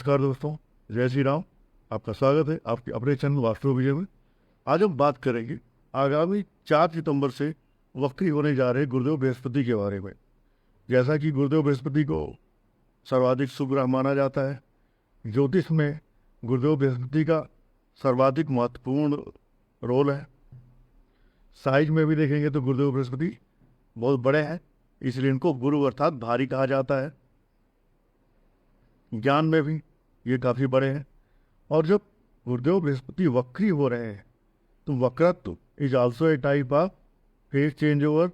नमस्कार दोस्तों, जय श्री राम। आपका स्वागत है आपके अपने चैनल वास्तु विजय में। आज हम बात करेंगे आगामी 4 सितंबर से वक्री होने जा रहे गुरुदेव बृहस्पति के बारे में। जैसा कि गुरुदेव बृहस्पति को सर्वाधिक शुभ ग्रह माना जाता है, ज्योतिष में गुरुदेव बृहस्पति का सर्वाधिक महत्वपूर्ण रोल है। साइज में भी देखेंगे तो गुरुदेव बृहस्पति बहुत बड़े हैं, इसलिए इनको गुरु अर्थात भारी कहा जाता है। ज्ञान में भी ये काफ़ी बड़े हैं। और जब गुरुदेव बृहस्पति वक्री हो रहे हैं तो वक्रत्व is also a type of phase change over,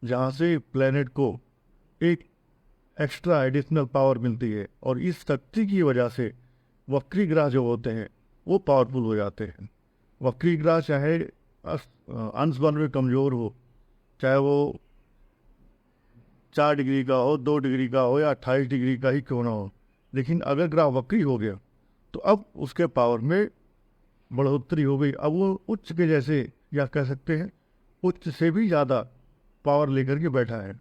जहाँ से प्लेनेट को एक एक्स्ट्रा एडिशनल पावर मिलती है और इस शक्ति की वजह से वक्री ग्रह जो होते हैं वो पावरफुल हो जाते हैं। वक्री ग्रह चाहे अंश बल में कमज़ोर हो, चाहे वो 4 डिग्री का हो, 2 डिग्री का हो या 28 डिग्री का ही क्यों ना हो, लेकिन अगर ग्रह वक्री हो गया तो अब उसके पावर में बढ़ोतरी हो गई। अब वो उच्च के जैसे, या कह सकते हैं उच्च से भी ज़्यादा पावर लेकर के बैठा है।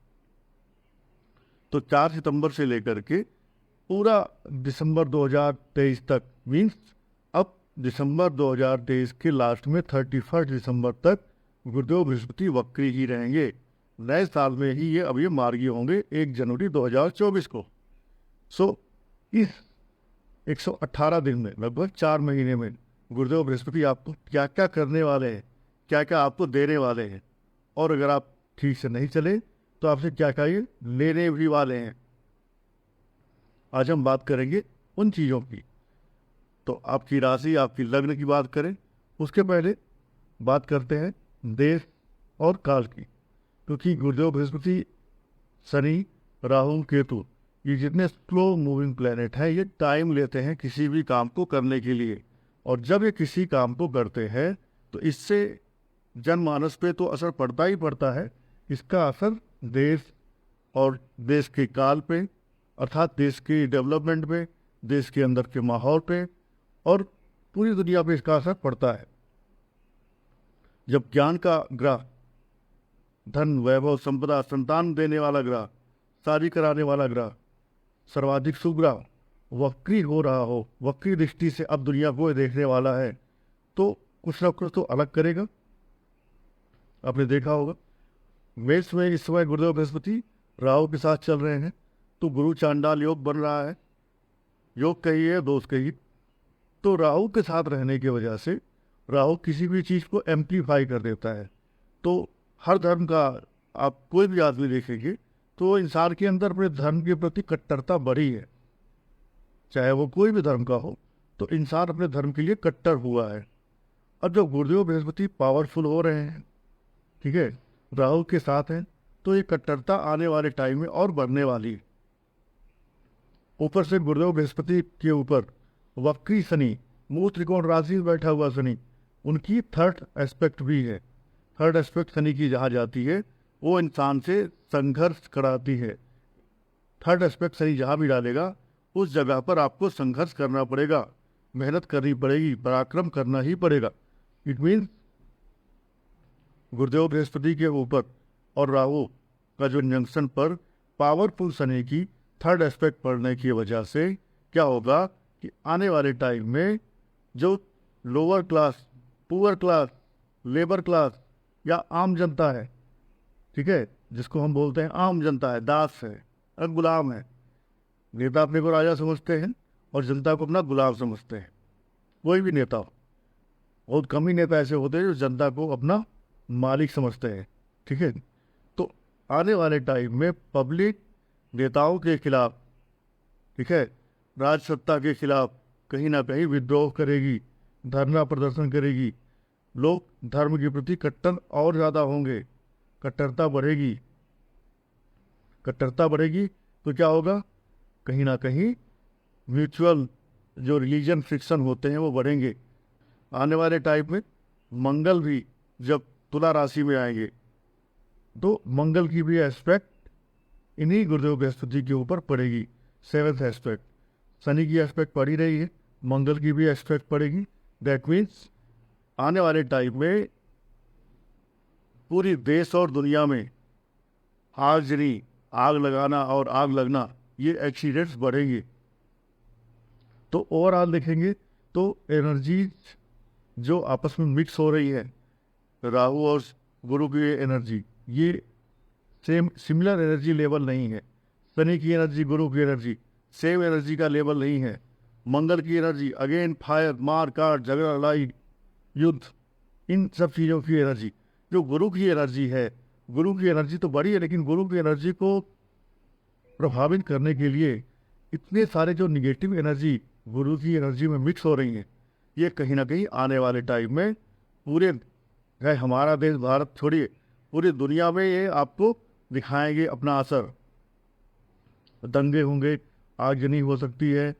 तो 4 सितंबर से लेकर के पूरा दिसंबर 2023 तक, मीन्स अब दिसंबर 2023 के लास्ट में 31 दिसंबर तक गुरुदेव बृहस्पति वक्री ही रहेंगे। नए साल में ही ये अब ये मार्गी होंगे 1 जनवरी 2024 को। सो इस 118 दिन में, लगभग 4 महीने में गुरुदेव बृहस्पति आपको क्या क्या करने वाले हैं, क्या क्या आपको देने वाले हैं, और अगर आप ठीक से नहीं चले तो आपसे क्या क्या ये लेने भी वाले हैं। आज हम बात करेंगे उन चीज़ों की। तो आपकी राशि, आपकी लग्न की बात करें, उसके पहले बात करते हैं देश और काल की, क्योंकि गुरुदेव बृहस्पति, शनि, राहु, केतु, ये जितने स्लो मूविंग प्लेनेट हैं ये टाइम लेते हैं किसी भी काम को करने के लिए। और जब ये किसी काम को करते हैं तो इससे जनमानस पे तो असर पड़ता ही पड़ता है। इसका असर देश और देश के काल पे, अर्थात देश की डेवलपमेंट पे, देश के अंदर के माहौल पे और पूरी दुनिया पे इसका असर पड़ता है। जब ज्ञान का ग्रह, धन, वैभव, संपदा, संतान देने वाला ग्रह, शादी कराने वाला ग्रह, सर्वाधिक शुभ ग्रह वक्री हो रहा हो, वक्री दृष्टि से अब दुनिया को देखने वाला है, तो कुछ ना कुछ तो अलग करेगा। आपने देखा होगा मेष में इस समय गुरुदेव बृहस्पति राहु के साथ चल रहे हैं, तो गुरु चांडाल योग बन रहा है। योग कहिए, दोष कहिए। तो राहु के साथ रहने की वजह से राहु किसी भी चीज़ को एम्प्लीफाई कर देता है। तो हर धर्म का आप कोई भी आदमी देखेंगे तो इंसान के अंदर अपने धर्म के प्रति कट्टरता बढ़ी है, चाहे वो कोई भी धर्म का हो, तो इंसान अपने धर्म के लिए कट्टर हुआ है। अब जब गुरुदेव बृहस्पति पावरफुल हो रहे हैं, ठीक है, राहु के साथ हैं, तो ये कट्टरता आने वाले टाइम में और बढ़ने वाली है। ऊपर से गुरुदेव बृहस्पति के ऊपर वक्री शनि, मूल त्रिकोण राशि में बैठा हुआ शनि, उनकी थर्ड एस्पेक्ट भी है। थर्ड एस्पेक्ट शनि की जहाँ जाती है वो इंसान से संघर्ष कराती है। थर्ड एस्पेक्ट शनि जहाँ भी डालेगा उस जगह पर आपको संघर्ष करना पड़ेगा, मेहनत करनी पड़ेगी, पराक्रम करना ही पड़ेगा। इट मीन्स गुरुदेव बृहस्पति के ऊपर और राहु का जो जंक्शन पर पावरफुल शनि की थर्ड एस्पेक्ट पड़ने की वजह से क्या होगा कि आने वाले टाइम में जो lower class, poor class, labour class या आम जनता है, ठीक है, जिसको हम बोलते हैं आम जनता है, दास है, गुलाम है। नेता अपने को राजा समझते हैं और जनता को अपना गुलाम समझते हैं। कोई भी नेता हो, बहुत कम ही नेता ऐसे होते हैं जो जनता को अपना मालिक समझते हैं, ठीक है। तो आने वाले टाइम में पब्लिक नेताओं के खिलाफ, ठीक है, राज सत्ता के खिलाफ कहीं ना कहीं विद्रोह करेगी, धरना प्रदर्शन करेगी। लोग धर्म के प्रति कट्टर और ज़्यादा होंगे, कट्टरता बढ़ेगी। कट्टरता बढ़ेगी तो क्या होगा, कहीं ना कहीं म्यूचुअल जो रिलीजन फ्रिक्शन होते हैं वो बढ़ेंगे। आने वाले टाइम में मंगल भी जब तुला राशि में आएंगे तो मंगल की भी एस्पेक्ट इन्हीं गुरुदेव बृहस्पति के ऊपर पड़ेगी। 7th एस्पेक्ट शनि की एस्पेक्ट पड़ी रही है, मंगल की भी एस्पेक्ट पड़ेगी। दैट मीन्स आने वाले टाइम में पूरी देश और दुनिया में आगजनी, आग लगाना और आग लगना, ये एक्सीडेंट्स बढ़ेंगे। तो ओवरऑल देखेंगे तो एनर्जी जो आपस में मिक्स हो रही है, राहु और गुरु की एनर्जी, ये सेम सिमिलर एनर्जी लेवल नहीं है। शनि की एनर्जी, गुरु की एनर्जी सेम एनर्जी का लेवल नहीं है। मंगल की एनर्जी अगेन फायर, मार काट, झगड़ा, लड़ाई, युद्ध, इन सब चीज़ों की एनर्जी। जो गुरु की एनर्जी है, गुरु की एनर्जी तो बड़ी है, लेकिन गुरु की एनर्जी को प्रभावित करने के लिए इतने सारे जो निगेटिव एनर्जी गुरु की एनर्जी में मिक्स हो रही हैं, ये कहीं ना कहीं आने वाले टाइम में पूरे, चाहे हमारा देश भारत छोड़िए, पूरी दुनिया में ये आपको दिखाएंगे अपना असर। दंगे होंगे, आगजनी हो सकती है,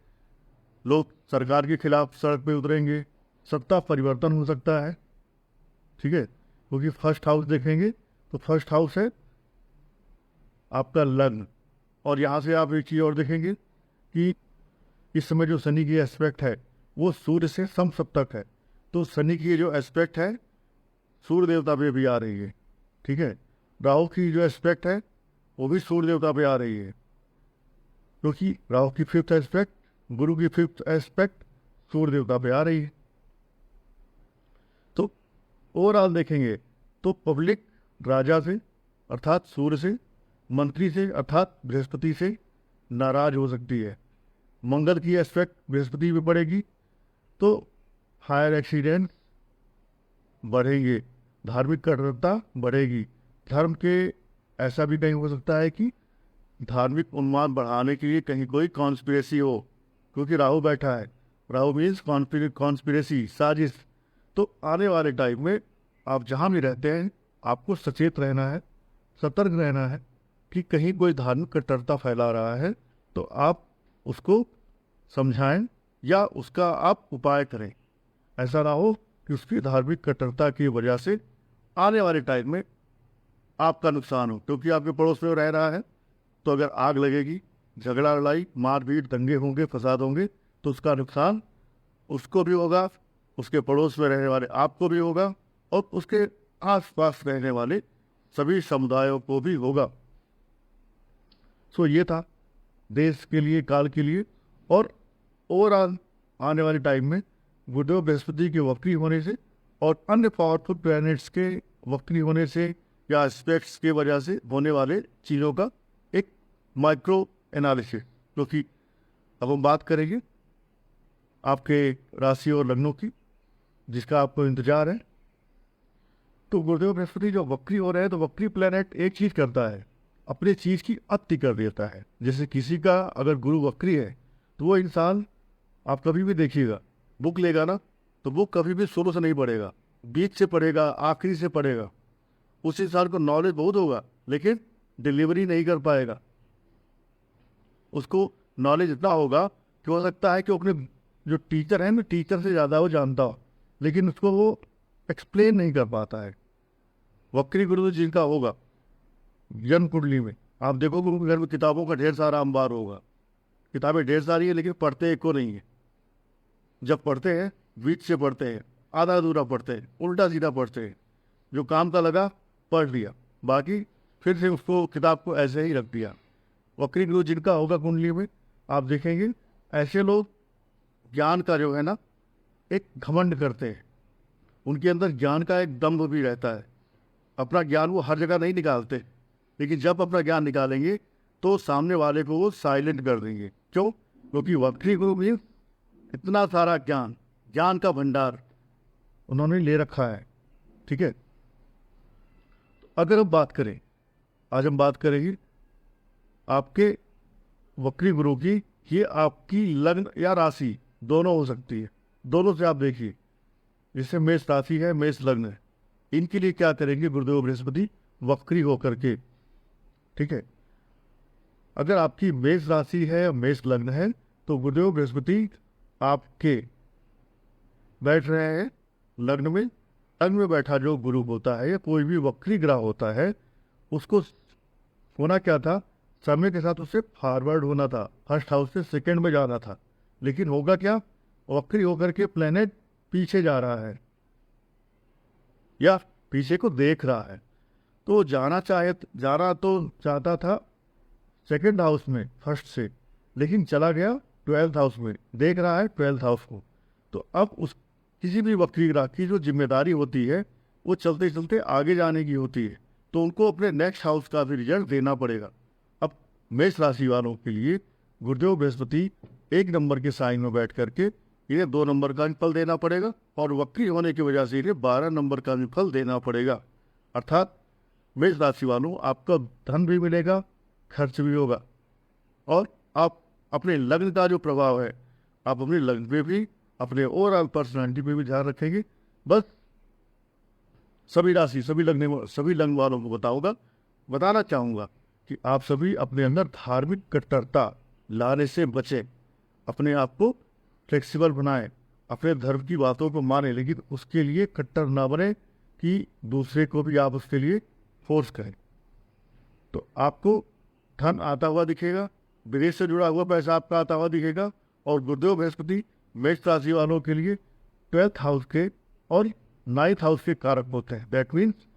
लोग सरकार के खिलाफ सड़क पे उतरेंगे, सत्ता परिवर्तन हो सकता है। ठीक है, क्योंकि फर्स्ट हाउस देखेंगे तो फर्स्ट हाउस है आपका लग्न, और यहाँ से आप एक चीज़ और देखेंगे कि इस समय जो शनि की एस्पेक्ट है वो सूर्य से समसप्तक है। तो शनि की जो एस्पेक्ट है सूर्य देवता पे भी आ रही है। ठीक है, राहु की जो एस्पेक्ट है वो भी सूर्य देवता पे आ रही है, क्योंकि राहु की फिफ्थ एस्पेक्ट, गुरु की फिफ्थ एस्पेक्ट सूर्य देवता पे आ रही है। तो ओवरऑल देखेंगे तो पब्लिक राजा से अर्थात सूर्य से, मंत्री से अर्थात बृहस्पति से नाराज हो सकती है। मंगल की एस्पेक्ट बृहस्पति पे पड़ेगी तो हायर एक्सीडेंट बढ़ेंगे, धार्मिक कट्टरता बढ़ेगी। धर्म के ऐसा भी नहीं हो सकता है कि धार्मिक उन्माद बढ़ाने के लिए कहीं कोई कॉन्स्पिरेसी हो, क्योंकि राहु बैठा है। राहु मीन्स कॉन्स्पिरेसी, साजिश। तो आने वाले टाइम में आप जहाँ भी रहते हैं आपको सचेत रहना है, सतर्क रहना है कि कहीं कोई धार्मिक कट्टरता फैला रहा है तो आप उसको समझाएं या उसका आप उपाय करें। ऐसा ना हो कि उसकी धार्मिक कट्टरता की वजह से आने वाले टाइम में आपका नुकसान हो, क्योंकि आपके पड़ोस में रह रहा है। तो अगर आग लगेगी, झगड़ा लड़ाई, मारपीट, दंगे होंगे, फसाद होंगे, तो उसका नुकसान उसको भी होगा, उसके पड़ोस में रहने वाले आपको भी होगा, और उसके आसपास रहने वाले सभी समुदायों को भी होगा। सो ये था देश के लिए, काल के लिए। और ओवरऑल आने वाले टाइम में गुरुदेव बृहस्पति के वक्री होने से और अन्य पावरफुल प्लैनेट्स के वक्री होने से या एस्पेक्ट्स के वजह से होने वाले चीज़ों का एक माइक्रो एनालिसिस, क्योंकि अब हम बात करेंगे आपके राशि और लग्नों की, जिसका आपको इंतजार है। तो गुरुदेव बृहस्पति जो वक्री हो रहे हैं, तो वक्री प्लैनेट एक चीज़ करता है, अपनी चीज़ की अति कर देता है। जैसे किसी का अगर गुरु वक्री है तो वो इंसान, आप कभी भी देखिएगा, बुक लेगा ना तो बुक कभी भी शुरू से नहीं पढ़ेगा, बीच से पढ़ेगा, आखिरी से पढ़ेगा। उस इंसान को नॉलेज बहुत होगा लेकिन डिलीवरी नहीं कर पाएगा। उसको नॉलेज इतना होगा कि हो सकता है कि अपने जो टीचर है ना, टीचर से ज़्यादा वो जानता हो, लेकिन उसको वो एक्सप्लेन नहीं कर पाता है। वक्री गुरु जिनका होगा जन्म कुंडली में, आप देखोगे उनके घर में किताबों का ढेर सारा अंबार होगा। किताबें ढेर सारी है लेकिन पढ़ते एक को नहीं है। जब पढ़ते हैं बीच से पढ़ते हैं, आधा अधूरा पढ़ते हैं, उल्टा सीधा पढ़ते हैं, जो काम का लगा पढ़ लिया, बाकी फिर से उसको किताब को ऐसे ही रख दिया। वक्री गुरु जिनका होगा कुंडली में, आप देखेंगे ऐसे लोग ज्ञान का जो है ना एक घमंड करते हैं। उनके अंदर ज्ञान का एक दम्भ भी रहता है। अपना ज्ञान वो हर जगह नहीं निकालते, लेकिन जब अपना ज्ञान निकालेंगे तो सामने वाले को वो साइलेंट कर देंगे। क्यों? क्योंकि वक्री गुरु भी इतना सारा ज्ञान, ज्ञान का भंडार उन्होंने ले रखा है। ठीक है, अगर हम बात करें, आज हम बात करेंगे आपके वक्री गुरु की। ये आपकी लग्न या राशि दोनों हो सकती है, दोनों से आप देखिए। जैसे मेष राशि है, मेष लग्न है, इनके लिए क्या करेंगे गुरुदेव बृहस्पति वक्री होकर के। ठीक है, अगर आपकी मेष राशि है, मेष लग्न है, तो गुरुदेव बृहस्पति आपके बैठ रहे हैं लग्न में। लग्न में बैठा जो गुरु होता है या कोई भी वक्री ग्रह होता है, उसको होना क्या था, समय के साथ उसे फॉरवर्ड होना था, फर्स्ट हाउस से सेकंड में जाना था। लेकिन होगा क्या, वक्री होकर के प्लेनेट पीछे जा रहा है या पीछे को देख रहा है। तो जाना तो चाहता था सेकंड हाउस में फर्स्ट से, लेकिन चला गया ट्वेल्थ हाउस में देख रहा है, ट्वेल्थ हाउस को। तो अब उस किसी भी वक्री ग्रह की जो जिम्मेदारी होती है वो चलते चलते आगे जाने की होती है, तो उनको अपने नेक्स्ट हाउस का भी रिजल्ट देना पड़ेगा। अब मेष राशि वालों के लिए गुरुदेव बृहस्पति 1 नंबर के साइन में बैठ करके इन्हें 2 नंबर का भी फल देना पड़ेगा, और वक्री होने की वजह से इन्हें 12 नंबर का भी फल देना पड़ेगा। अर्थात मेष राशि वालों, आपका धन भी मिलेगा, खर्च भी होगा, और आप अपने लग्न का जो प्रभाव है, आप अपने लग्न पे भी, अपने ओवरऑल पर्सनालिटी पे भी ध्यान रखेंगे। बस सभी राशि, सभी लग्न वालों को बताना चाहूँगा कि आप सभी अपने अंदर धार्मिक कट्टरता लाने से बचें, अपने आप को फ्लेक्सिबल बनाएं, अपने धर्म की बातों को माने, लेकिन उसके लिए कट्टर ना बने कि दूसरे को भी आप उसके लिए फोर्स करें। तो आपको धन आता हुआ दिखेगा, विदेश से जुड़ा हुआ पैसा आपका आता हुआ दिखेगा, और गुरुदेव बृहस्पति मेष राशि वालों के लिए 12th हाउस के और 9th हाउस के कारक होते हैं। दैट मीन्स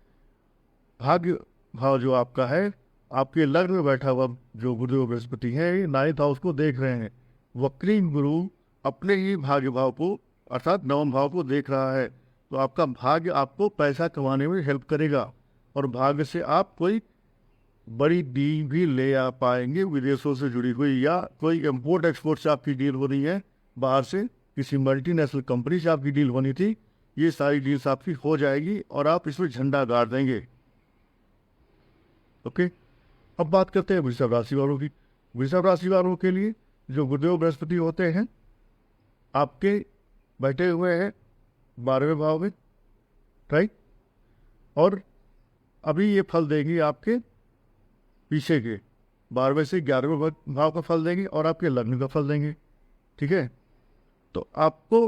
भाग्य भाव जो आपका है, आपके लग्न में बैठा हुआ जो गुरुदेव बृहस्पति है, ये 9th हाउस को देख रहे हैं। वक्री गुरु अपने ही भाग्य भाव को अर्थात 9वें भाव को देख रहा है, तो आपका भाग्य आपको पैसा कमाने में हेल्प करेगा, और भाग्य से आप कोई बड़ी डील भी ले आ पाएंगे, विदेशों से जुड़ी हुई, या कोई इम्पोर्ट एक्सपोर्ट से आपकी डील हो रही है, बाहर से किसी मल्टीनेशनल कंपनी से आपकी डील होनी थी, ये सारी डील्स आपकी हो जाएगी और आप इसमें झंडा गाड़ देंगे। ओके, अब बात करते हैं वृषभ राशि वालों की। वृषभ राशि वालों के लिए जो गुरुदेव बृहस्पति होते हैं, आपके बैठे हुए हैं 12वें भाव में, राइट, और अभी ये फल देंगे आपके पीछे के 12वें से 11वें भाव का फल देंगे, और आपके लग्न का फल देंगे। ठीक है, तो आपको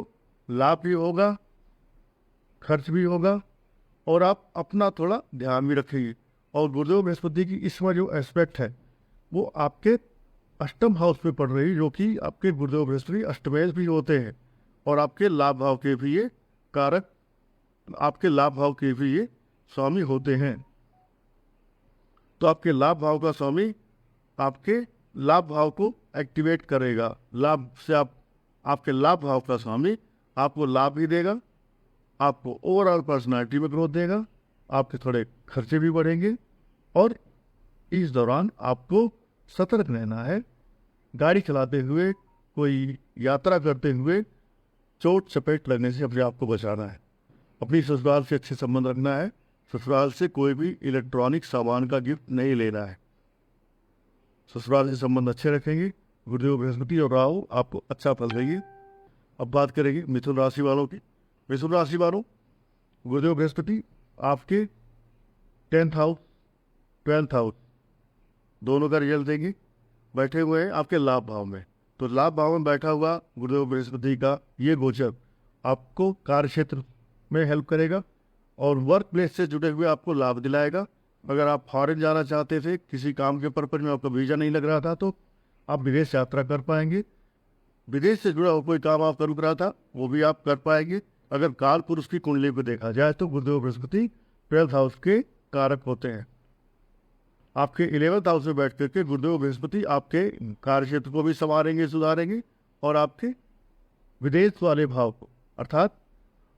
लाभ भी होगा, खर्च भी होगा, और आप अपना थोड़ा ध्यान भी रखेंगे। और गुरुदेव बृहस्पति की इसमें जो एस्पेक्ट है वो आपके अष्टम हाउस पे पड़ रही, जो कि आपके गुरुदेव बृहस्पति अष्टमेश भी होते हैं, और आपके लाभ भाव के भी ये कारक, आपके लाभ भाव के भी ये स्वामी होते हैं। तो आपके लाभ भाव का स्वामी आपके लाभ भाव को एक्टिवेट करेगा। लाभ से आपके लाभ भाव का स्वामी आपको लाभ भी देगा, आपको ओवरऑल पर्सनालिटी में ग्रोथ देगा, आपके थोड़े खर्चे भी बढ़ेंगे, और इस दौरान आपको सतर्क रहना है। गाड़ी चलाते हुए, कोई यात्रा करते हुए चोट चपेट लगने से अपने आप को बचाना है। अपनी ससुराल से अच्छे संबंध रखना है, ससुराल से कोई भी इलेक्ट्रॉनिक सामान का गिफ्ट नहीं लेना है। ससुराल से संबंध अच्छे रखेंगे, गुरुदेव बृहस्पति और राहु आपको अच्छा फल देंगे। अब बात करेंगे मिथुन राशि वालों की। मिथुन राशि वालों, गुरुदेव बृहस्पति आपके 10th हाउस 12th हाउस दोनों का रिजल्ट देंगे, बैठे हुए हैं आपके लाभ भाव में। तो लाभ भाव में बैठा हुआ गुरुदेव बृहस्पति का ये गोचर आपको कार्य क्षेत्र में हेल्प करेगा, और वर्क प्लेस से जुड़े हुए आपको लाभ दिलाएगा। अगर आप फॉरेन जाना चाहते थे, किसी काम के पर्पज में आपका वीज़ा नहीं लग रहा था, तो आप विदेश यात्रा कर पाएंगे। विदेश से जुड़ा हुआ कोई काम आप कर रहा था, वो भी आप कर पाएंगे। अगर काल पुरुष की कुंडली को देखा जाए तो गुरुदेव बृहस्पति 12th हाउस के कारक होते हैं। आपके 11th हाउस में बैठ करके गुरुदेव बृहस्पति आपके कार्य क्षेत्र को भी संवारेंगे, सुधारेंगे, और आपके विदेश वाले भाव को, अर्थात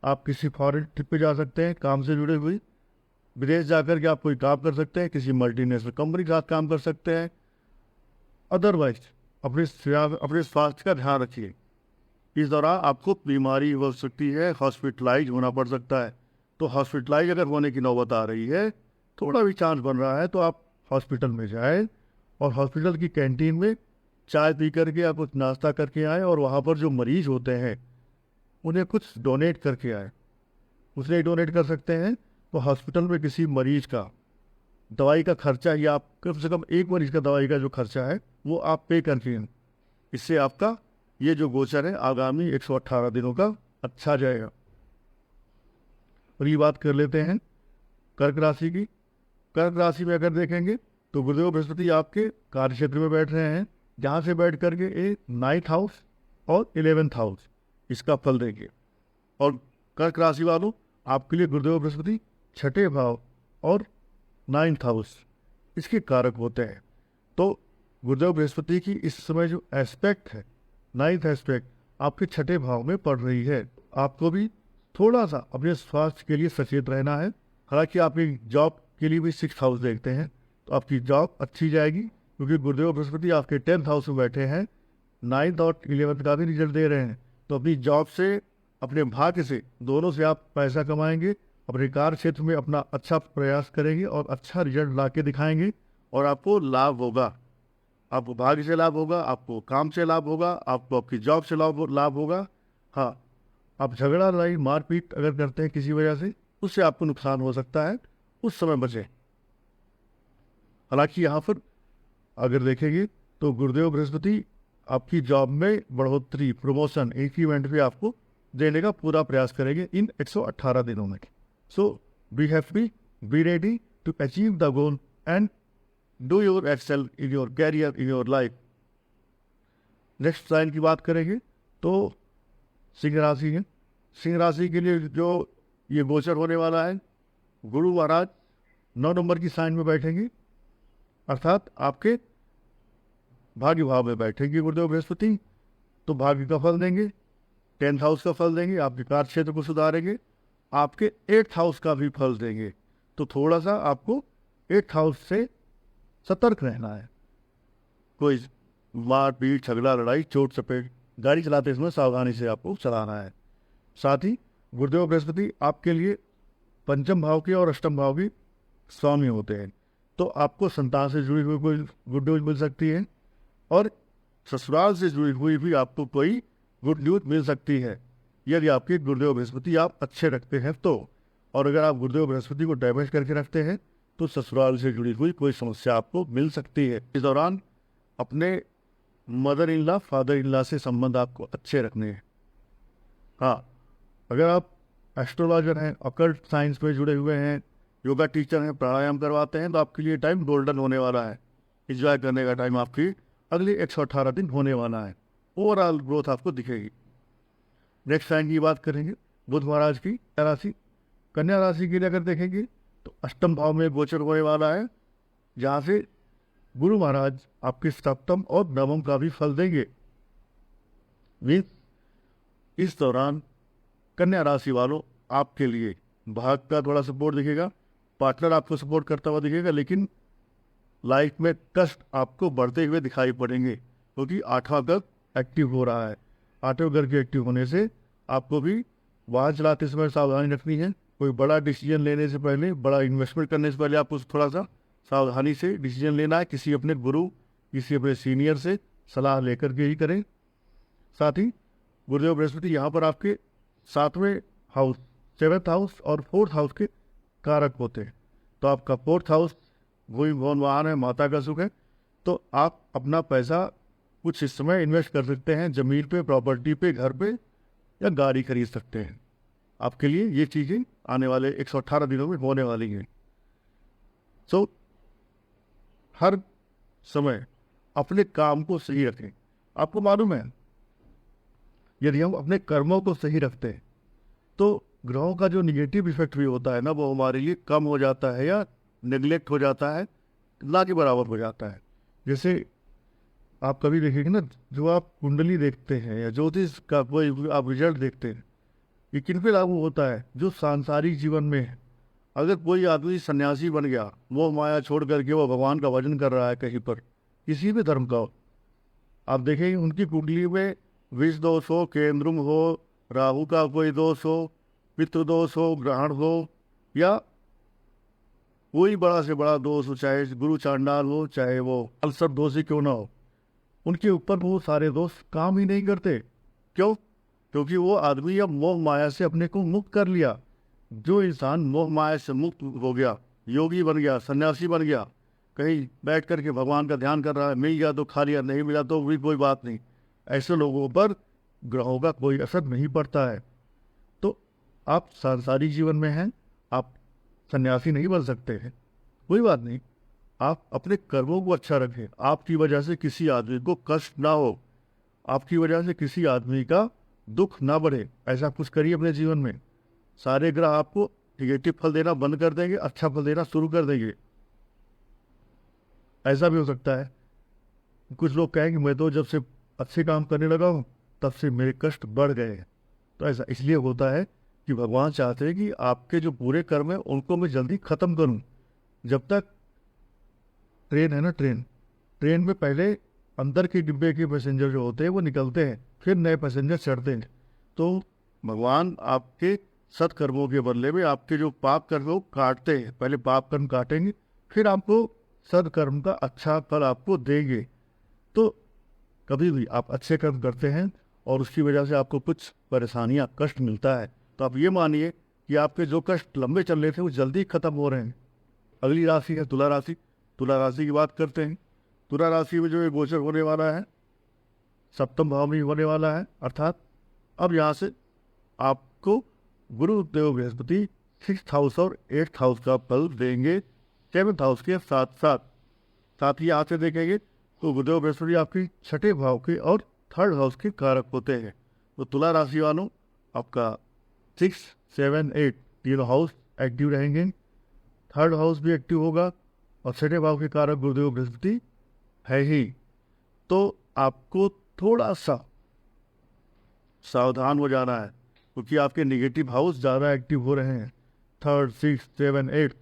आप किसी फॉरेन ट्रिप पे जा सकते हैं, काम से जुड़े हुए विदेश जाकर के आप कोई काम कर सकते हैं, किसी मल्टीनेशनल कंपनी के साथ काम कर सकते हैं। अदरवाइज अपने स्वास्थ्य का ध्यान रखिए। इस दौरान आपको बीमारी हो सकती है, हॉस्पिटलाइज होना पड़ सकता है। तो हॉस्पिटलाइज अगर होने की नौबत आ रही है, थोड़ा भी चांस बन रहा है, तो आप हॉस्पिटल में जाएं, और हॉस्पिटल की कैंटीन में चाय पी करके आप कुछ नाश्ता करके आएँ, और वहाँ पर जो मरीज होते हैं उन्हें कुछ डोनेट करके आए। उसने डोनेट कर सकते हैं, तो हॉस्पिटल में किसी मरीज का दवाई का खर्चा, या आप कम से कम एक मरीज का दवाई का जो खर्चा है वो आप पे करके, इससे आपका ये जो गोचर है आगामी 118 दिनों का अच्छा जाएगा। और ये बात कर लेते हैं कर्क राशि की। कर्क राशि में अगर देखेंगे तो गुरुदेव बृहस्पति आपके कार्य क्षेत्र में बैठ रहे हैं, जहाँ से बैठ करके एक 9th हाउस और 11th हाउस इसका फल देंगे। और कर्क राशि वालों, आपके लिए गुरुदेव बृहस्पति 6ठे भाव और 9th हाउस इसके कारक होते हैं। तो गुरुदेव बृहस्पति की इस समय जो एस्पेक्ट है नाइन्थ एस्पेक्ट आपके छठे भाव में पड़ रही है। आपको भी थोड़ा सा अपने स्वास्थ्य के लिए सचेत रहना है। हालांकि आपकी जॉब के लिए भी 6th हाउस देखते हैं, तो आपकी जॉब अच्छी जाएगी क्योंकि गुरुदेव बृहस्पति आपके 10th हाउस में बैठे हैं, 9th और 11th का भी रिजल्ट दे रहे हैं। तो अपनी जॉब से, अपने भाग्य से, दोनों से आप पैसा कमाएंगे, अपने कार्य क्षेत्र में अपना अच्छा प्रयास करेंगे और अच्छा रिजल्ट ला के दिखाएंगे और आपको लाभ होगा। आपको भाग्य से लाभ होगा, आपको काम से लाभ होगा, आपको आपकी जॉब से लाभ होगा। हाँ, आप झगड़ा, लड़ाई, मारपीट अगर करते हैं किसी वजह से, उससे आपको नुकसान हो सकता है, उस समय बचें। हालांकि यहाँ पर अगर देखेंगे तो गुरुदेव बृहस्पति आपकी जॉब में बढ़ोतरी, प्रमोशन, इंक्रीमेंट भी आपको देने का पूरा प्रयास करेंगे इन 118 दिनों में। So be happy, be ready to achieve the goal and do your excel in your career, in your life. Next sign की बात करेंगे तो सिंह राशि है। सिंह राशि के लिए जो ये गोचर होने वाला है, गुरु महाराज 9 नंबर की साइन में बैठेंगे, अर्थात आपके भाग्य भाव में बैठेंगे गुरुदेव बृहस्पति। तो भाग्य का फल देंगे, 10th हाउस का फल देंगे, आपके कार्य क्षेत्र को सुधारेंगे, आपके 8th हाउस का भी फल देंगे। तो थोड़ा सा आपको 8th हाउस से सतर्क रहना है। कोई मारपीट, झगड़ा, लड़ाई, चोट चपेट, गाड़ी चलाते समय सावधानी से आपको चलाना है। साथ ही गुरुदेव बृहस्पति आपके लिए 5म भाव के और 8म भाव के स्वामी होते हैं। तो आपको संतान से जुड़ी हुई कोई गुड न्यूज मिल सकती है और ससुराल से जुड़ी हुई भी आपको कोई गुड न्यूज मिल सकती है, यदि आपके गुरुदेव बृहस्पति आप अच्छे रखते हैं तो। और अगर आप गुरुदेव बृहस्पति को डैमेज करके रखते हैं तो ससुराल से जुड़ी हुई कोई समस्या आपको मिल सकती है। इस दौरान अपने mother in law, father in law से संबंध आपको अच्छे रखने हैं। हाँ, अगर आप एस्ट्रोलॉजर हैं, ऑकल्ट साइंस में जुड़े हुए हैं, योगा टीचर हैं, प्राणायाम करवाते हैं, तो आपके लिए टाइम गोल्डन होने वाला है। एंजॉय करने का टाइम आपकी अगले 118 दिन होने वाला है। ओवरऑल ग्रोथ आपको दिखेगी। नेक्स्ट साइन की बात करेंगे बुध महाराज की राशि, कन्या राशि के लिए अगर देखेंगे तो 8म भाव में गोचर होने वाला है, जहाँ से गुरु महाराज आपके 7म और 9म का भी फल देंगे। इस दौरान कन्या राशि वालों आपके लिए भाग का थोड़ा सपोर्ट दिखेगा, पार्टनर आपको सपोर्ट करता हुआ दिखेगा, लेकिन लाइफ में कष्ट आपको बढ़ते हुए दिखाई पड़ेंगे क्योंकि 8वां घर एक्टिव हो रहा है। 8वें घर के एक्टिव होने से आपको भी वाहन चलाते समय सावधानी रखनी है। कोई बड़ा डिसीजन लेने से पहले, बड़ा इन्वेस्टमेंट करने से पहले आपको थोड़ा सा सावधानी से डिसीजन लेना है। किसी अपने गुरु, किसी अपने सीनियर से सलाह लेकर के ही करें। साथ ही गुरुदेव बृहस्पति यहाँ पर आपके 7वें हाउस, 7th हाउस और 4th हाउस के कारक होते हैं। तो आपका 4th हाउस भूमि भवन वाहन है, माता का सुख है। तो आप अपना पैसा कुछ इस समय इन्वेस्ट कर सकते हैं, जमीन पे, प्रॉपर्टी पे, घर पे, या गाड़ी खरीद सकते हैं। आपके लिए ये चीज़ें आने वाले 118 दिनों में होने वाली हैं। सो हर समय अपने काम को सही रखें। आपको मालूम है, यदि हम अपने कर्मों को सही रखते हैं तो ग्रहों का जो निगेटिव इफेक्ट भी होता है ना, वो हमारे लिए कम हो जाता है या नेग्लेक्ट हो जाता है, ना के बराबर हो जाता है। जैसे आप कभी देखेंगे ना, जो आप कुंडली देखते हैं या ज्योतिष का कोई आप रिजल्ट देखते हैं, ये किन पे लागू होता है? जो सांसारिक जीवन में है। अगर कोई आदमी सन्यासी बन गया, मोह माया छोड़ करके वो भगवान का भजन कर रहा है कहीं पर, किसी भी धर्म का हो, आप देखेंगे उनकी कुंडली में विष दोष हो, केंद्रुम हो, राहु का कोई दोष हो, पितृ दोष हो, ग्रहण हो, या कोई बड़ा से बड़ा दोष हो, चाहे गुरु चांडाल हो, चाहे वो अल्सर दोष ही क्यों ना हो, उनके ऊपर वो सारे दोष काम ही नहीं करते। क्यों? क्योंकि वो आदमी अब मोह माया से अपने को मुक्त कर लिया। जो इंसान मोह माया से मुक्त हो गया, योगी बन गया, सन्यासी बन गया, कहीं बैठ करके भगवान का ध्यान कर रहा है, मिल गया तो खा लिया, नहीं मिला तो भी कोई बात नहीं, ऐसे लोगों पर ग्रहों का कोई असर नहीं पड़ता है। तो आप सांसारिक जीवन में हैं, आप सन्यासी नहीं बन सकते हैं, कोई बात नहीं, आप अपने कर्मों को अच्छा रखें। आपकी वजह से किसी आदमी को कष्ट ना हो, आपकी वजह से किसी आदमी का दुख ना बढ़े, ऐसा कुछ करिए अपने जीवन में। सारे ग्रह आपको निगेटिव फल देना बंद कर देंगे, अच्छा फल देना शुरू कर देंगे। ऐसा भी हो सकता है कुछ लोग कहेंगे मैं तो जब से अच्छे काम करने लगा हूँ तब से मेरे कष्ट बढ़ गए हैं। तो ऐसा इसलिए होता है कि भगवान चाहते हैं कि आपके जो बुरे कर्म हैं उनको मैं जल्दी ख़त्म करूँ। जब तक ट्रेन है ना, ट्रेन में पहले अंदर के डिब्बे के पैसेंजर जो होते हैं वो निकलते हैं, फिर नए पैसेंजर चढ़ते हैं। तो भगवान आपके सत्कर्मों के बदले में आपके जो पाप कर्म वो काटते हैं। पहले पाप कर्म काटेंगे, फिर आपको सत्कर्म का अच्छा फल आपको देंगे। तो कभी भी आप अच्छे कर्म करते हैं और उसकी वजह से आपको कुछ परेशानियां, कष्ट मिलता है, तो आप ये मानिए कि आपके जो कष्ट लंबे चल रहे थे वो जल्दी खत्म हो रहे हैं। अगली राशि है तुला राशि। तुला राशि की बात करते हैं। तुला राशि में जो ये गोचर होने वाला है सप्तम भाव में होने वाला है, अर्थात अब यहाँ से आपको गुरुदेव बृहस्पति 6th हाउस और 8th हाउस का फल देंगे 7th हाउस के साथ ही यहाँ से देखेंगे तो गुरुदेव बृहस्पति आपकी 6ठे भाव के और 3rd हाउस के कारक होते हैं। तो तुला राशि वालों, आपका 6, 7, 8 तीनों हाउस एक्टिव रहेंगे, 3rd हाउस भी एक्टिव होगा और 6ठे भाव के कारक गुरुदेव बृहस्पति है ही। तो आपको थोड़ा सा सावधान हो जाना है क्योंकि आपके नेगेटिव हाउस ज़्यादा एक्टिव हो रहे हैं। 3rd, 6, 7, 8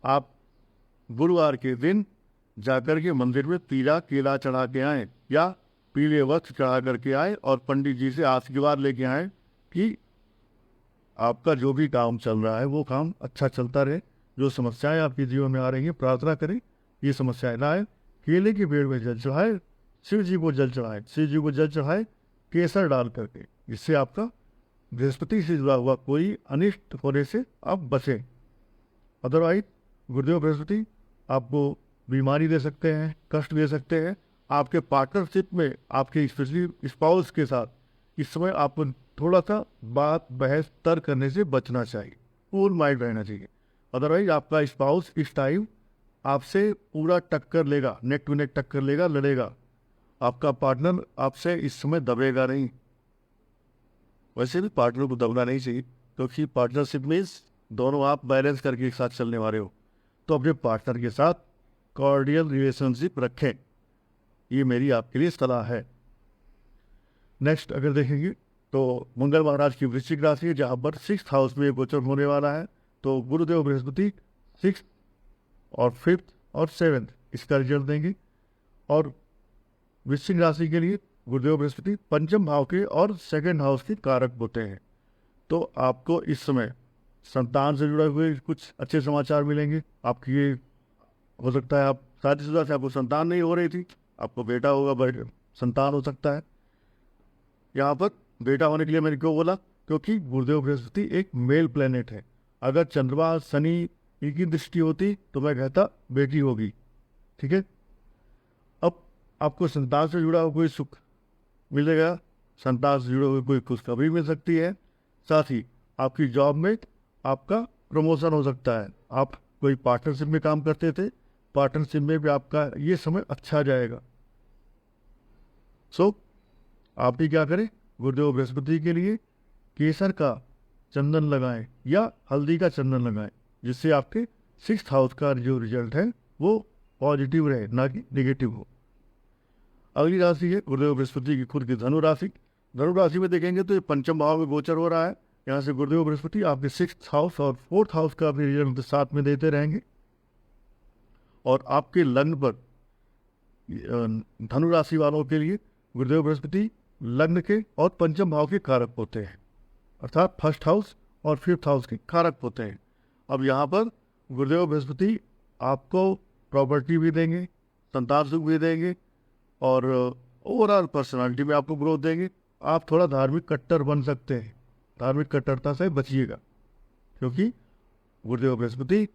आप गुरुवार के दिन जाकर के मंदिर में पीला केला चढ़ा के आए या पीले वस्त्र चढ़ा करके आए और पंडित जी से आशीर्वाद लेके आए कि आपका जो भी काम चल रहा है वो काम अच्छा चलता रहे। जो समस्याएं आपके जीवन में आ रही हैं प्रार्थना करें ये समस्याएं ना आए। केले के पेड़ में जल चढ़ाए, शिव जी को जल चढ़ाए केसर डाल करके, जिससे आपका बृहस्पति से जुड़ा हुआ कोई अनिष्ट होने से आप बचें। अदरवाइज गुरुदेव बृहस्पति आपको बीमारी दे सकते हैं, कष्ट दे सकते हैं। आपके पार्टनरशिप में आपके स्पेशली स्पाउस के साथ इस समय आपको थोड़ा सा बात बहस तर्क करने से बचना चाहिए, कूल माइंड रहना चाहिए। अदरवाइज आपका स्पाउस इस टाइम आपसे पूरा टक्कर लेगा, नेक टू नेक टक्कर लेगा, लड़ेगा। आपका पार्टनर आपसे इस समय दबेगा नहीं। वैसे भी पार्टनर को दबना नहीं चाहिए क्योंकि पार्टनरशिप मीन्स दोनों आप बैलेंस करके एक साथ चलने वाले हो। तो अपने पार्टनर के साथ कॉर्डियल रिलेशनशिप रखें, ये मेरी आपके लिए सलाह है। नेक्स्ट अगर देखेंगे तो मंगल महाराज की वृश्चिक राशि है जहाँ पर 6th हाउस में गोचर होने वाला है। तो गुरुदेव बृहस्पति 6th और 5th और 7th इसका रिजल्ट देंगे। और वृश्चिक राशि के लिए गुरुदेव बृहस्पति 5th भाव के और 2nd हाउस के कारक होते हैं। तो आपको इस समय संतान से जुड़े हुए कुछ अच्छे समाचार मिलेंगे। आपकी ये हो सकता है आप शादीशुदा से आपको संतान नहीं हो रही थी, आपको बेटा होगा, संतान हो सकता है। यहाँ पर बेटा होने के लिए मैंने क्यों बोला, क्योंकि गुरुदेव बृहस्पति एक मेल प्लेनेट है। अगर चंद्रमा शनि इनकी दृष्टि होती तो मैं कहता बेटी होगी, ठीक है। अब आपको संतान से जुड़ा हुआ कोई सुख मिलेगा, संतान से जुड़े हुए कोई खुशखबरी मिल सकती है। साथ ही आपकी जॉब में आपका प्रमोशन हो सकता है। आप कोई पार्टनरशिप में काम करते थे, पार्टनरशिप में भी आपका ये समय अच्छा जाएगा। सो आप भी क्या करें, गुरुदेव बृहस्पति के लिए केसर का चंदन लगाएं या हल्दी का चंदन लगाएं, जिससे आपके 6th हाउस का जो रिजल्ट है वो पॉजिटिव रहे, ना कि नेगेटिव हो। अगली राशि है गुरुदेव बृहस्पति की खुद की धनु राशि। धनु राशि में देखेंगे तो ये 5th भाव में गोचर हो रहा है। यहाँ से गुरुदेव बृहस्पति आपके 6th हाउस और 4th हाउस का भी रिजल्ट साथ में देते रहेंगे। और आपके लग्न पर धनु राशि वालों के लिए गुरुदेव बृहस्पति लग्न के और 5th भाव के कारक होते हैं, अर्थात 1st हाउस और 5th हाउस के कारक होते हैं। अब यहाँ पर गुरुदेव बृहस्पति आपको प्रॉपर्टी भी देंगे, संतान सुख भी देंगे और ओवरऑल पर्सनालिटी में आपको ग्रोथ देंगे। आप थोड़ा धार्मिक कट्टर बन सकते हैं, धार्मिक कट्टरता से बचिएगा क्योंकि गुरुदेव बृहस्पति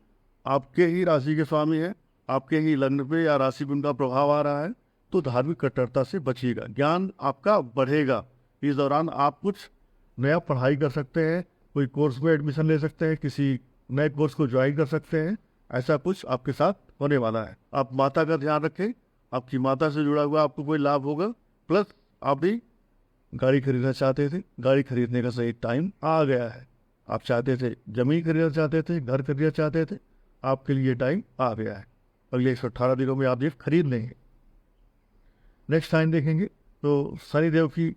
आपके ही राशि के स्वामी है, आपके ही लग्न पे या राशि पे उनका प्रभाव आ रहा है। तो धार्मिक कट्टरता से बचिएगा, ज्ञान आपका बढ़ेगा। इस दौरान आप कुछ नया पढ़ाई कर सकते हैं, कोई कोर्स में एडमिशन ले सकते हैं, किसी नए कोर्स को ज्वाइन कर सकते हैं। ऐसा कुछ आपके साथ होने वाला है। आप माता का ध्यान रखें, आपकी माता से जुड़ा हुआ आपको कोई लाभ होगा। प्लस आप भी गाड़ी खरीदना चाहते थे, गाड़ी खरीदने का सही टाइम आ गया है। आप चाहते थे जमीन खरीदना चाहते थे, घर खरीदना चाहते थे, आपके लिए टाइम आ गया है। अगले 118 दिनों में आप ये खरीद लेंगे। नेक्स्ट टाइम देखेंगे तो शनिदेव की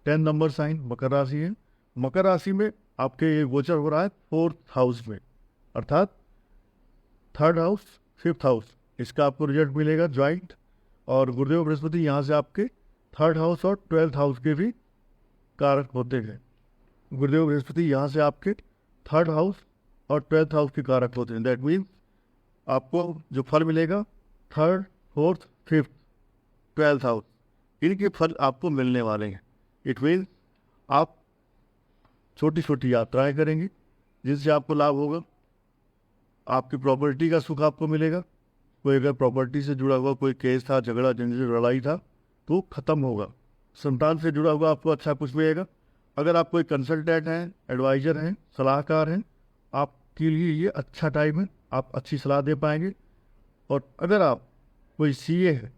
10 नंबर साइन मकर राशि है। मकर राशि में आपके ये गोचर हो रहा है 4th हाउस में, अर्थात 3rd हाउस 5th हाउस, इसका आपको रिजल्ट मिलेगा ज्वाइंट। और गुरुदेव बृहस्पति यहाँ से आपके 3rd हाउस और 12th हाउस के भी कारक होते हैं। गुरुदेव बृहस्पति यहाँ से आपके 3rd हाउस और 12th हाउस के कारक होते हैं। दैट मीन्स आपको जो फल मिलेगा 3rd, 4th, 5th, 12th house, इनके फल आपको मिलने वाले हैं। इट मीन्स आप छोटी छोटी यात्राएं करेंगे जिससे आपको लाभ होगा। आपकी प्रॉपर्टी का सुख आपको मिलेगा। कोई अगर प्रॉपर्टी से जुड़ा हुआ कोई केस था, झगड़ा झंझट लड़ाई था, तो ख़त्म होगा। संतान से जुड़ा हुआ आपको अच्छा कुछ मिलेगा। अगर आप कोई कंसल्टेंट हैं, एडवाइज़र हैं, सलाहकार हैं, आपके लिए ये अच्छा टाइम है, आप अच्छी सलाह दे पाएंगे। और अगर आप कोई सीए है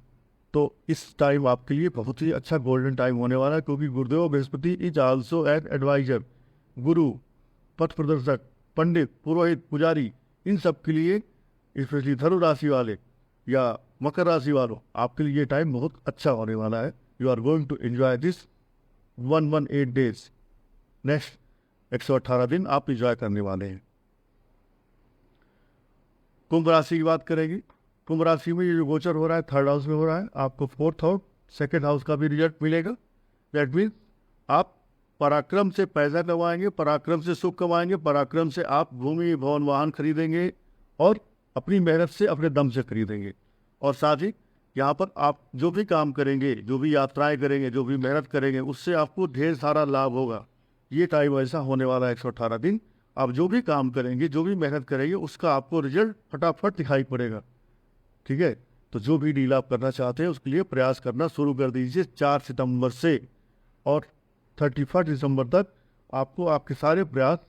तो इस टाइम आपके लिए बहुत ही अच्छा गोल्डन टाइम होने वाला है, क्योंकि Gurudev Brihaspati is also an advisor. गुरु, पथ प्रदर्शक, पंडित, पुरोहित, पुजारी, इन सब के लिए, स्पेशली धनु राशि वाले या मकर राशि वालों, आपके लिए ये टाइम बहुत अच्छा होने वाला है। You are going to enjoy this 118 days. Next 118 दिन आप इंजॉय करने वाले हैं। कुंभ राशि की बात करेंगे। कुंभ राशि में ये जो गोचर हो रहा है 3rd हाउस में हो रहा है, आपको 4th हाउस, 2nd हाउस का भी रिजल्ट मिलेगा। दैट मीन्स आप पराक्रम से पैसा कमाएंगे, पराक्रम से सुख कमाएंगे, पराक्रम से आप भूमि, भवन, वाहन खरीदेंगे और अपनी मेहनत से, अपने दम से खरीदेंगे। और साथ ही यहाँ पर आप जो भी काम करेंगे, जो भी यात्राएं करेंगे, जो भी मेहनत करेंगे, उससे आपको ढेर सारा लाभ होगा। ये टाइम ऐसा होने वाला है 118 दिन। आप जो भी काम करेंगे, जो भी मेहनत करेंगे, उसका आपको रिजल्ट फटाफट दिखाई पड़ेगा। ठीक है, तो जो भी डील आप करना चाहते हैं उसके लिए प्रयास करना शुरू कर दीजिए 4 सितंबर से, और 31 दिसंबर तक आपको आपके सारे प्रयास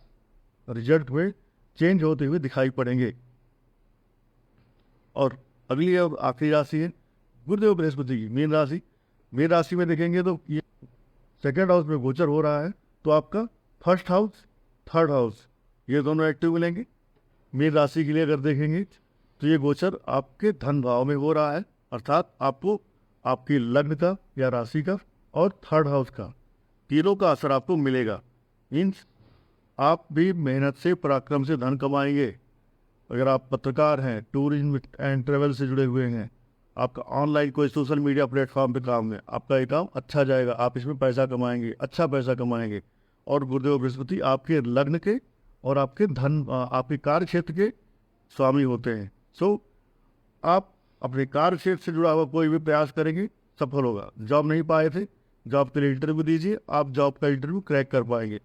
रिजल्ट में चेंज होते हुए दिखाई पड़ेंगे। और अगली और आखिरी राशि है गुरुदेव बृहस्पति की मीन राशि। मीन राशि में देखेंगे तो ये 2nd हाउस में गोचर हो रहा है, तो आपका 1st हाउस, 3rd हाउस, ये दोनों एक्टिव मिलेंगे। मीन राशि के लिए अगर देखेंगे तो ये गोचर आपके धन भाव में हो रहा है, अर्थात आपको आपकी लग्न का या राशि का और 3rd हाउस का, तीनों का असर आपको मिलेगा। मीन्स आप भी मेहनत से, पराक्रम से धन कमाएंगे। अगर आप पत्रकार हैं, टूरिज्म एंड ट्रेवल से जुड़े हुए हैं, आपका ऑनलाइन कोई सोशल मीडिया प्लेटफॉर्म पे काम है, आपका ये काम अच्छा जाएगा, आप इसमें पैसा कमाएंगे, अच्छा पैसा कमाएंगे। और गुरुदेव बृहस्पति आपके लग्न के और आपके धन, आपके कार्य क्षेत्र के स्वामी होते हैं। सो आप अपने कार्य क्षेत्र से जुड़ा हुआ कोई भी प्रयास करेंगे, सफल होगा। जॉब नहीं पाए थे, जॉब के लिए इंटरव्यू दीजिए, आप जॉब का इंटरव्यू क्रैक कर पाएंगे।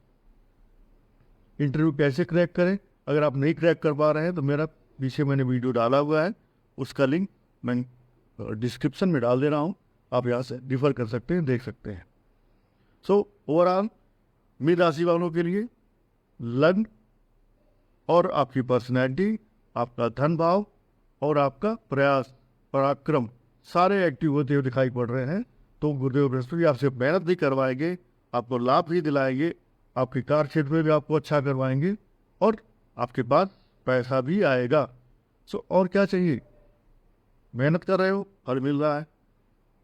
इंटरव्यू कैसे क्रैक करें, अगर आप नहीं क्रैक कर पा रहे हैं तो मेरा पीछे मैंने वीडियो डाला हुआ है, उसका लिंक मैं डिस्क्रिप्शन में डाल दे रहा हूँ, आप यहाँ से रिफर कर सकते हैं, देख सकते हैं। सो ओवरऑल मीन राशि वालों के लिए लग्न और आपकी पर्सनैलिटी, आपका धन भाव और आपका प्रयास, पराक्रम सारे एक्टिव होते हुए दिखाई पड़ रहे हैं। तो गुरुदेव बृहस्पति आपसे मेहनत भी करवाएंगे, आपको लाभ भी दिलाएंगे, आपके कार्य क्षेत्र में भी आपको अच्छा करवाएंगे और आपके पास पैसा भी आएगा। सो और क्या चाहिए, मेहनत कर रहे हो, फल मिल रहा है,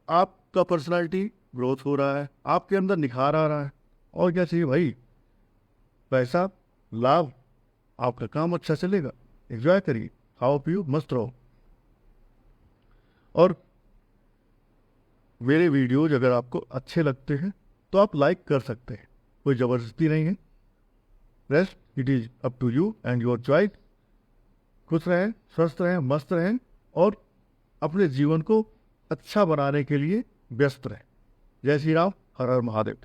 आपका पर्सनालिटी ग्रोथ हो रहा है, आपके अंदर निखार आ रहा है, और क्या चाहिए भाई, पैसा, लाभ, आपका काम अच्छा चलेगा। एंजॉय करिए, खाओ पियो, मस्त रहो। और मेरे वीडियोज अगर आपको अच्छे लगते हैं तो आप लाइक कर सकते हैं, कोई ज़बरदस्ती नहीं है। Rest it is up to you and your choice. खुश रहें, स्वस्थ रहें, मस्त रहें और अपने जीवन को अच्छा बनाने के लिए व्यस्त रहें। जय श्री राम, हर हर महादेव।